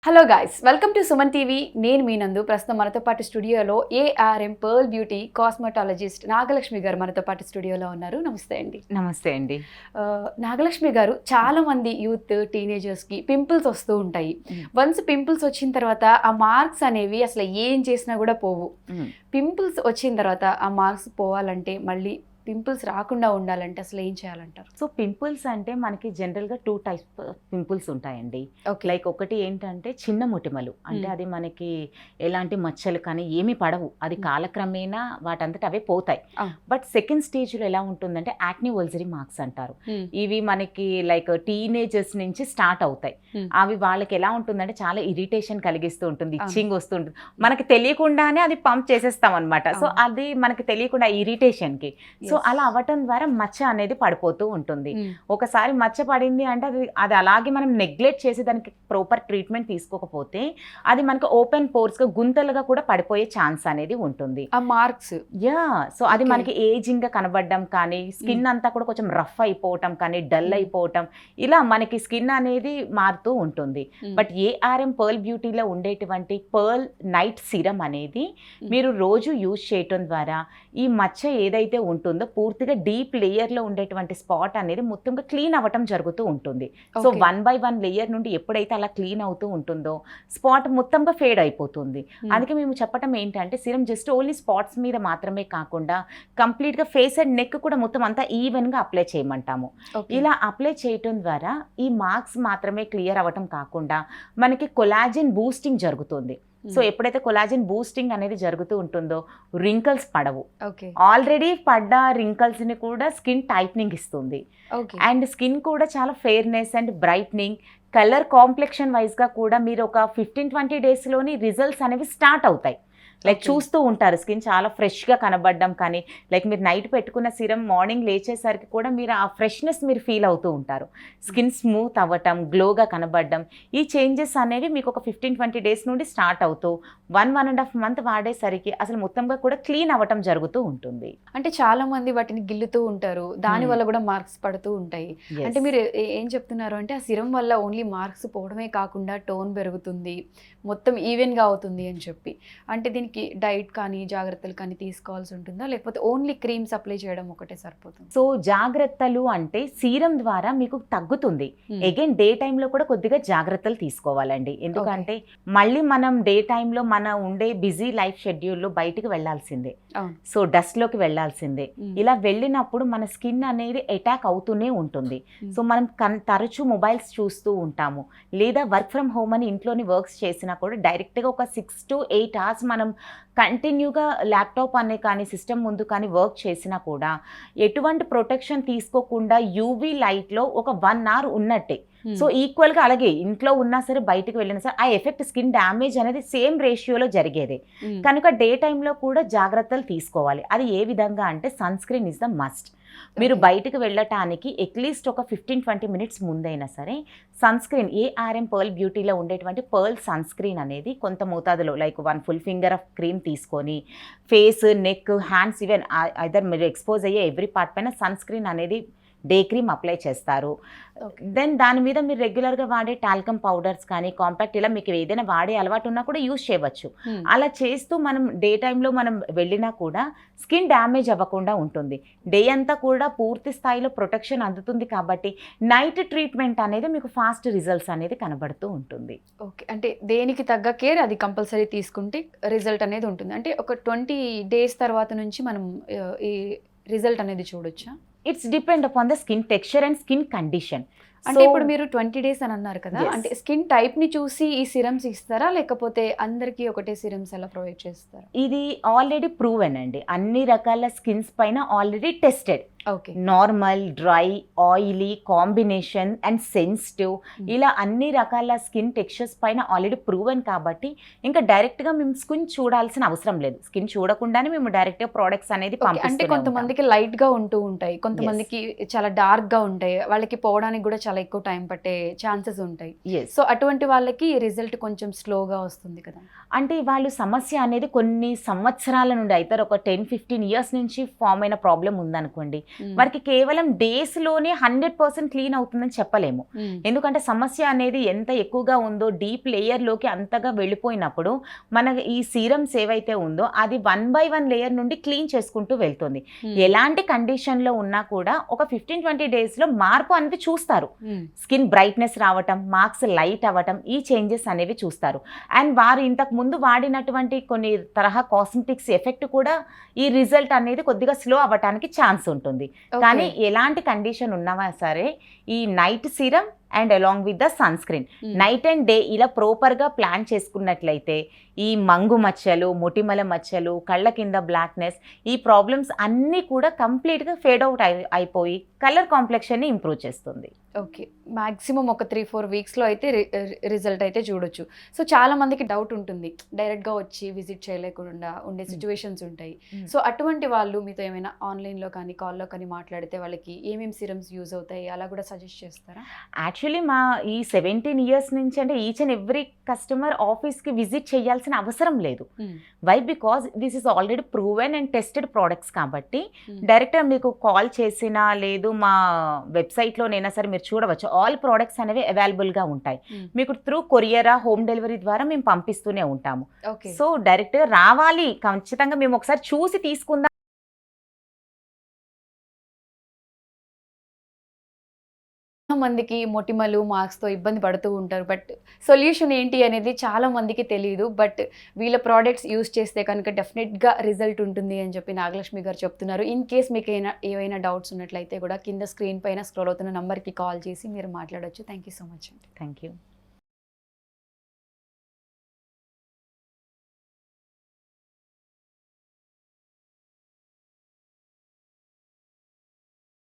Hello guys, welcome to Suman TV. నేను మీ నందు. ప్రస్తుతం మనతో పాటు స్టూడియోలో ARM pearl beauty cosmetologist Nagalakshmi గారు మనతో పాటు స్టూడియోలో ఉన్నారు. నమస్తే అండి. నమస్తే అండి. నాగలక్ష్మి గారు, చాలా మంది యూత్ టీనేజర్స్కి పింపుల్స్ వస్తూ ఉంటాయి. వన్స్ పింపుల్స్ వచ్చిన తర్వాత ఆ మార్క్స్ అనేవి అసలు ఏం చేసినా కూడా పోవు. పింపుల్స్ వచ్చిన తర్వాత ఆ మార్క్స్ పోవాలంటే, మళ్ళీ పింపుల్స్ రాకుండా ఉండాలంటే అసలు ఏం చేయాలంటారు? సో పింపుల్స్ అంటే మనకి జనరల్గా 2 టైప్స్ పింపుల్స్ ఉంటాయండి. లైక్ ఒకటి ఏంటంటే చిన్న మొటిమలు, అంటే అది మనకి ఎలాంటి మచ్చలు కానీ ఏమీ పడవు, అది కాలక్రమేణా వాటంతట అవే పోతాయి. బట్ సెకండ్ స్టేజ్లో ఎలా ఉంటుందంటే యాక్ని వల్సరీ మార్క్స్ అంటారు. ఇవి మనకి లైక్ టీనేజర్స్ నుంచి స్టార్ట్ అవుతాయి. అవి వాళ్ళకి ఎలా ఉంటుందంటే చాలా ఇరిటేషన్ కలిగిస్తూ ఉంటుంది, ఇచ్చింగ్ వస్తుంటుంది, మనకి తెలియకుండానే అది పంప్ చేసేస్తాం అనమాట. సో అది మనకి తెలియకుండా ఇరిటేషన్కి, సో అలా అవ్వటం ద్వారా మచ్చ అనేది పడిపోతూ ఉంటుంది. ఒకసారి మచ్చ పడింది అంటే అది అలాగే మనం నెగ్లెక్ట్ చేసి దానికి ప్రాపర్ ట్రీట్మెంట్ తీసుకోకపోతే అది మనకి ఓపెన్ పోర్స్ గా గుంతలుగా కూడా పడిపోయే ఛాన్స్ అనేది ఉంటుంది. ఆ మార్క్స్ సో అది మనకి ఏజింగ్ గా కనబడడం కానీ, స్కిన్ అంతా కూడా కొంచెం రఫ్ అయిపోవటం కానీ, డల్ అయిపోవటం, ఇలా మనకి స్కిన్ అనేది మారుతూ ఉంటుంది. బట్ ఏఆర్ఎం పర్ల్ బ్యూటీలో ఉండేటువంటి పర్ల్ నైట్ సిరం అనేది మీరు రోజు యూజ్ చేయటం ద్వారా ఈ మచ్చ ఏదైతే ఉంటుందో పూర్తిగా డీప్ లేయర్లో ఉండేటువంటి స్పాట్ అనేది మొత్తంగా క్లీన్ అవ్వటం జరుగుతూ ఉంటుంది. సో 1 by 1 లేయర్ నుండి ఎప్పుడైతే అలా క్లీన్ అవుతూ ఉంటుందో స్పాట్ మొత్తంగా ఫేడ్ అయిపోతుంది. అందుకే మేము చెప్పటం ఏంటంటే సిరం జస్ట్ ఓన్లీ స్పాట్స్ మీద మాత్రమే కాకుండా కంప్లీట్గా ఫేస్ అండ్ నెక్ కూడా మొత్తం అంతా ఈవెన్గా అప్లై చేయమంటాము. ఇలా అప్లై చేయటం ద్వారా ఈ మార్క్స్ మాత్రమే క్లియర్ అవ్వటం కాకుండా మనకి కొలాజన్ బూస్టింగ్ జరుగుతుంది. సో ఎప్పుడైతే కొలాజన్ బూస్టింగ్ అనేది జరుగుతూ ఉంటుందో రింకల్స్ పడవు. ఆల్రెడీ పడ్డ రింకల్స్ ని కూడా స్కిన్ టైట్నింగ్ ఇస్తుంది. అండ్ స్కిన్ కూడా చాలా fairness and brightening, colour complexion wise గా కూడా మీరు ఒక 15-20 డేస్ లోని రిజల్ట్స్ అనేవి స్టార్ట్ అవుతాయి. లైక్ చూస్తూ ఉంటారు స్కిన్ చాలా ఫ్రెష్గా కనబడడం కానీ, లైక్ మీరు నైట్ పెట్టుకున్న సిరం మార్నింగ్ లేచేసరికి కూడా మీరు ఆ ఫ్రెష్నెస్ మీరు ఫీల్ అవుతూ ఉంటారు. స్కిన్ స్మూత్ అవ్వటం, గ్లోగా కనబడడం, ఈ చేంజెస్ అనేవి మీకు ఒక 15-20 డేస్ నుండి స్టార్ట్ అవుతూ 1-1.5 మంత్ వాడేసరికి అసలు మొత్తంగా కూడా క్లీన్ అవ్వటం జరుగుతూ ఉంటుంది. అంటే చాలా మంది వాటిని గిల్లుతూ ఉంటారు, దాని వల్ల కూడా మార్క్స్ పడుతూ ఉంటాయి. అంటే మీరు ఏం చెప్తున్నారు అంటే ఆ సిరం వల్ల ఓన్లీ మార్క్స్ పోవడమే కాకుండా టోన్ పెరుగుతుంది, మొత్తం ఈవెన్గా అవుతుంది అని చెప్పి. అంటే దీనికి డైట్ కానీ జాగ్రత్తలు కానీ తీసుకోవాల్సి ఉంటుందా, లేకపోతే ఓన్లీ క్రీమ్స్ అప్లై చేయడం ఒకటే సరిపోతుంది? సో జాగ్రత్తలు అంటే సీరం ద్వారా మీకు తగ్గుతుంది. అగైన్ డే టైంలో కూడా కొద్దిగా జాగ్రత్తలు తీసుకోవాలండి. ఎందుకంటే మళ్ళీ మనం డే టైంలో మన ఉండే బిజీ లైఫ్ షెడ్యూల్లో బయటికి వెళ్లాల్సిందే, సో డస్ట్ లోకి వెళ్లాల్సిందే. ఇలా వెళ్ళినప్పుడు మన స్కిన్ అనేది అటాక్ అవుతూనే ఉంటుంది. సో మనం తరచూ మొబైల్స్ చూస్తూ ఉంటాము, లేదా వర్క్ ఫ్రమ్ హోమ్ అని ఇంట్లోని వర్క్స్ చేసినా కూడా డైరెక్ట్గా ఒక 6 to 8 hours మనం కంటిన్యూగా ల్యాప్టాప్ అనే కానీ సిస్టమ్ ముందు కానీ వర్క్ చేసినా కూడా ఎటువంటి ప్రొటెక్షన్ తీసుకోకుండా యూవీ లైట్లో ఒక 1 hour ఉన్నట్టే. సో ఈక్వల్గా అలాగే ఇంట్లో ఉన్నా సరే బయటకు వెళ్ళినా సరే ఆ ఎఫెక్ట్ స్కిన్ డ్యామేజ్ అనేది సేమ్ రేషియోలో జరిగేదే. కనుక డే టైంలో కూడా జాగ్రత్తలు తీసుకోవాలి. అది ఏ విధంగా అంటే sun screen is the must. మీరు బయటకు వెళ్ళటానికి అట్లీస్ట్ ఒక 15-20 minutes ముందైనా సరే సన్ స్క్రీన్, ఏఆర్ఎం పర్ల్ బ్యూటీలో ఉండేటువంటి పర్ల్ సన్ స్క్రీన్ అనేది కొంత మోతాదులో like 1 full finger of cream తీసుకొని face, neck, hands, even either మీరు ఎక్స్పోజ్ అయ్యే ఎవ్రీ పార్ట్ పైన సన్ స్క్రీన్ అనేది డే క్రీమ్ అప్లై చేస్తారు. దెన్ దాని మీద మీరు రెగ్యులర్గా వాడే టాల్కమ్ పౌడర్స్ కానీ కాంపాక్ట్, ఇలా మీకు ఏదైనా వాడే అలవాటు ఉన్నా కూడా యూజ్ చేయవచ్చు. అలా చేస్తూ మనం డే టైంలో మనం వెళ్ళినా కూడా స్కిన్ డ్యామేజ్ అవ్వకుండా ఉంటుంది. డే అంతా కూడా పూర్తి స్థాయిలో ప్రొటెక్షన్ అందుతుంది. కాబట్టి నైట్ ట్రీట్మెంట్ అనేది మీకు ఫాస్ట్ రిజల్ట్స్ అనేది కనబడుతూ ఉంటుంది. ఓకే, అంటే దేనికి తగ్గ కేర్ అది కంపల్సరీ తీసుకుంటే రిజల్ట్ అనేది ఉంటుంది. అంటే ఒక 20 days తర్వాత నుంచి మనం ఈ రిజల్ట్ అనేది చూడొచ్చా? It's depend upon the skin texture and skin condition. అంటే ఇప్పుడు మీరు 20 days అని అన్నారు కదా, అంటే స్కిన్ టైప్ ని చూసి ఈ సిరమ్స్ ఇస్తారా, లేకపోతే అందరికీ ఒకటే సిరమ్స్ ఎలా ప్రొవైడ్ చేస్తారా? ఇది ఆల్రెడీ ప్రూవెన్ అండి, అన్ని రకాల స్కిన్స్ పైన already tested. Normal, dry, oily, combination and sensitive, ఇలా అన్ని రకాల స్కిన్ టెక్స్చర్స్ పైన ఆల్రెడీ ప్రూవెన్ కాబట్టి ఇంకా డైరెక్ట్గా మేము స్కిన్ చూడాల్సిన అవసరం లేదు. స్కిన్ చూడకుండానే మేము డైరెక్ట్గా ప్రోడక్ట్స్ అనేది అంటే కొంతమందికి లైట్ గా ఉంటూ ఉంటాయి, కొంతమందికి చాలా డార్క్ గా ఉంటాయి, వాళ్ళకి పోవడానికి కూడా చాలా ఎక్కువ టైం పట్టే ఛాన్సెస్ ఉంటాయి. ఎస్. సో అటువంటి వాళ్ళకి రిజల్ట్ కొంచెం స్లోగా వస్తుంది కదా. అంటే వాళ్ళు సమస్య అనేది కొన్ని సంవత్సరాల నుండి అయితే ఒక 10-15 ఇయర్స్ నుంచి ఫామ్ అయిన ప్రాబ్లం ఉందనుకోండి, వారికి కేవలం డేస్లోనే 100% క్లీన్ అవుతుందని చెప్పలేము. ఎందుకంటే సమస్య అనేది ఎంత ఎక్కువగా ఉందో డీప్ లేయర్లోకి అంతగా వెళ్ళిపోయినప్పుడు మన ఈ సీరమ్స్ ఏవైతే ఉందో అది 1 by 1 లేయర్ నుండి క్లీన్ చేసుకుంటూ వెళ్తుంది. ఎలాంటి కండిషన్లో ఉన్నా కూడా ఒక 15-20 డేస్లో మార్పు అనేది చూస్తారు. స్కిన్ బ్రైట్నెస్ రావటం, మార్క్స్ లైట్ అవ్వటం, ఈ చేంజెస్ అనేవి చూస్తారు. అండ్ వారు ఇంతకు ముందు వాడినటువంటి కొన్ని తరహా కాస్మెటిక్స్ ఎఫెక్ట్ కూడా ఈ రిజల్ట్ అనేది కొద్దిగా స్లో అవ్వటానికి ఛాన్స్ ఉంటుంది. కానీ ఎలాంటి కండిషన్ ఉన్నవా సరే ఈ night serum and along with the sunscreen night and day ఇలా ప్రాపర్గా ప్లాన్ చేసుకున్నట్లయితే ఈ మంగు మచ్చలు, మొటిమల మచ్చలు, కళ్ళ కింద బ్లాక్నెస్, ఈ ప్రాబ్లమ్స్ అన్నీ కూడా కంప్లీట్గా ఫేడ్ అవుట్ అయిపోయి కలర్ కాంప్లెక్షన్ని ఇంప్రూవ్ చేస్తుంది. ఓకే, మాక్సిమం ఒక 3-4 వీక్స్లో అయితే రిజల్ట్ అయితే చూడొచ్చు. సో చాలా మందికి డౌట్ ఉంటుంది, డైరెక్ట్గా వచ్చి విజిట్ చేయలేకుండా ఉండే సిచ్యువేషన్స్ ఉంటాయి. సో అటువంటి వాళ్ళు మీతో ఏమైనా ఆన్లైన్లో కానీ కాల్లో కానీ మాట్లాడితే వాళ్ళకి ఏమేమి సిరమ్స్ యూజ్ అవుతాయి అలా కూడా సజెస్ట్ చేస్తారా? యాక్చువల్లీ మా ఈ 17 ఇయర్స్ నుంచి అంటే ఈచ్ అండ్ ఎవ్రీ కస్టమర్ ఆఫీస్కి విజిట్ చేయాల్సిన అవసరం లేదు. Why? Because this is already proven and tested products కాబట్టి డైరెక్ట్గా మీకు కాల్ చేసినా లేదు మా వెబ్సైట్లోనైనా సరే మీరు చూడవచ్చు. ఆల్ ప్రోడక్ట్స్ అనేవి అవైలబుల్గా ఉంటాయి. మీకు త్రూ కొరియరా, హోమ్ డెలివరీ ద్వారా మేము పంపిస్తూనే ఉంటాము. సో డైరెక్ట్గా రావాలి, ఖచ్చితంగా మేము ఒకసారి చూసి తీసుకుందాం. మందికి మొటిమలు, మార్క్స్తో ఇబ్బంది పడుతూ ఉంటారు. బట్ సొల్యూషన్ ఏంటి అనేది చాలా మందికి తెలియదు. బట్ వీళ్ళ ప్రోడక్ట్స్ యూస్ చేస్తే కనుక డెఫినెట్గా రిజల్ట్ ఉంటుంది అని చెప్పి నాగలక్ష్మి గారు చెప్తున్నారు. ఇన్ కేస్ మీకు ఏవైనా డౌట్స్ ఉన్నట్లయితే కూడా కింద స్క్రీన్ పైన స్క్రోల్ అవుతున్న నంబర్కి కాల్ చేసి మీరు మాట్లాడవచ్చు. థ్యాంక్ యూ సో మచ్ అండి. Thank you.